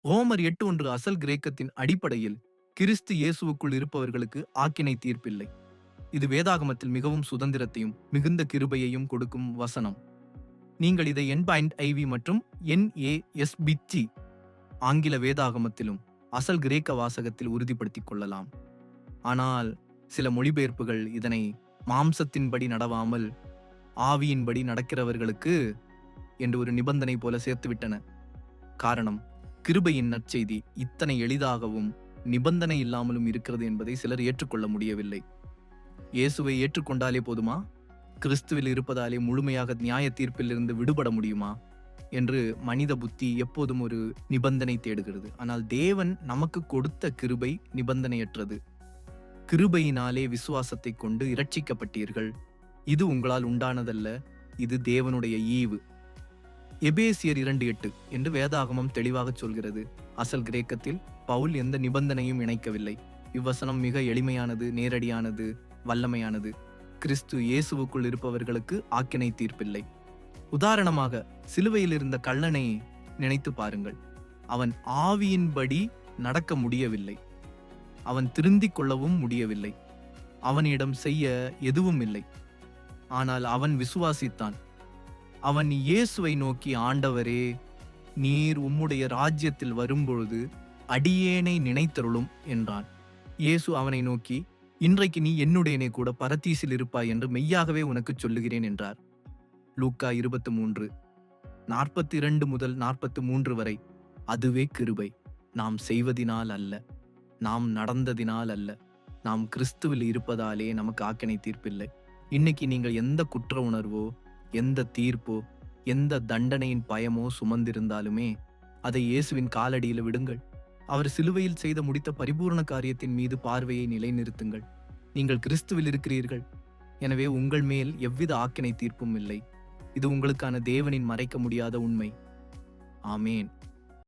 ரோமர் 8:1 அசல் கிரேக்கத்தின் அடிப்படையில் கிறிஸ்து இயேசுவுக்குள் இருப்பவர்களுக்கு ஆக்கினை தீர்ப்பில்லை. இது வேதாகமத்தில் மிகவும் சுதந்திரத்தையும் மிகுந்த கிருபையையும் கொடுக்கும் வசனம். நீங்கள் இதை NIV மற்றும் NASBT ஆங்கில வேதாகமத்திலும் அசல் கிரேக்க வாசகத்தில் உறுதிப்படுத்திக் கொள்ளலாம். ஆனால் சில மொழிபெயர்ப்புகள் இதனை மாம்சத்தின்படி நடவாமல் ஆவியின்படி நடக்கிறவர்களுக்கு என்று ஒரு நிபந்தனை போல சேர்த்துவிட்டன. காரணம், கிருபையின் நற்செய்தி இத்தனை எளிதாகவும் நிபந்தனை இல்லாமலும் இருக்கிறது என்பதை சிலர் ஏற்றுக்கொள்ள முடியவில்லை. இயேசுவை ஏற்றுக்கொண்டாலே போதுமா? கிறிஸ்துவில் இருப்பதாலே முழுமையாக நியாய தீர்ப்பிலிருந்து விடுபட முடியுமா என்று மனித புத்தி எப்போதும் ஒரு நிபந்தனை தேடுகிறது. ஆனால் தேவன் நமக்கு கொடுத்த கிருபை நிபந்தனையற்றது. கிருபையினாலே விசுவாசத்தை கொண்டு இரட்சிக்கப்பட்டீர்கள். இது உங்களால் உண்டானதல்ல, இது தேவனுடைய ஈவு. எபேசியர் 2:8 என்று வேதாகமம் தெளிவாக சொல்கிறது. அசல் கிரேக்கத்தில் பவுல் எந்த நிபந்தனையும் இணைக்கவில்லை. இவ்வசனம் மிக எளிமையானது, நேரடியானது, வல்லமையானது. கிறிஸ்து இயேசுவுக்குள் இருப்பவர்களுக்கு ஆக்கினை தீர்ப்பில்லை. உதாரணமாக, சிலுவையில் இருந்த கள்ளனை நினைத்து பாருங்கள். அவன் ஆவியின்படி நடக்க முடியவில்லை. அவன் திருந்திக் கொள்ளவும் முடியவில்லை. அவனிடம் செய்ய எதுவும் இல்லை. ஆனால் அவன் விசுவாசித்தான். அவன் இயேசுவை நோக்கி, ஆண்டவரே, நீர் உம்முடைய ராஜ்யத்தில் வரும்பொழுது அடியேனை நினைத்தருளும் என்றான். இயேசு அவனை நோக்கி, இன்றைக்கு நீ என்னுடனே கூட பரதீசில் இருப்பாய் என்று மெய்யாகவே உனக்கு சொல்லுகிறேன் என்றார். லூக்கா 23:42 முதல் 43 வரை. அதுவே கிருபை. நாம் செய்வதினால் அல்ல, நாம் நடந்ததினால் அல்ல, நாம் கிறிஸ்துவில் இருப்பதாலே நமக்கு ஆக்கினை தீர்ப்பில்லை. இன்னைக்கு நீங்கள் எந்த குற்ற உணர்வோ, எந்த தீர்ப்போ, எந்த தண்டனையின் பயமோ சுமந்திருந்தாலுமே அதை இயேசுவின் காலடியில் விடுங்கள். அவர் சிலுவையில் செய்த முடித்த பரிபூர்ண காரியத்தின் மீது பார்வையை நிலைநிறுத்துங்கள். நீங்கள் கிறிஸ்துவில் இருக்கிறீர்கள். எனவே உங்கள் மேல் எவ்வித ஆக்கினை தீர்ப்பும் இல்லை. இது உங்களுக்கான தேவனின் மறைக்க முடியாத உண்மை. ஆமேன்.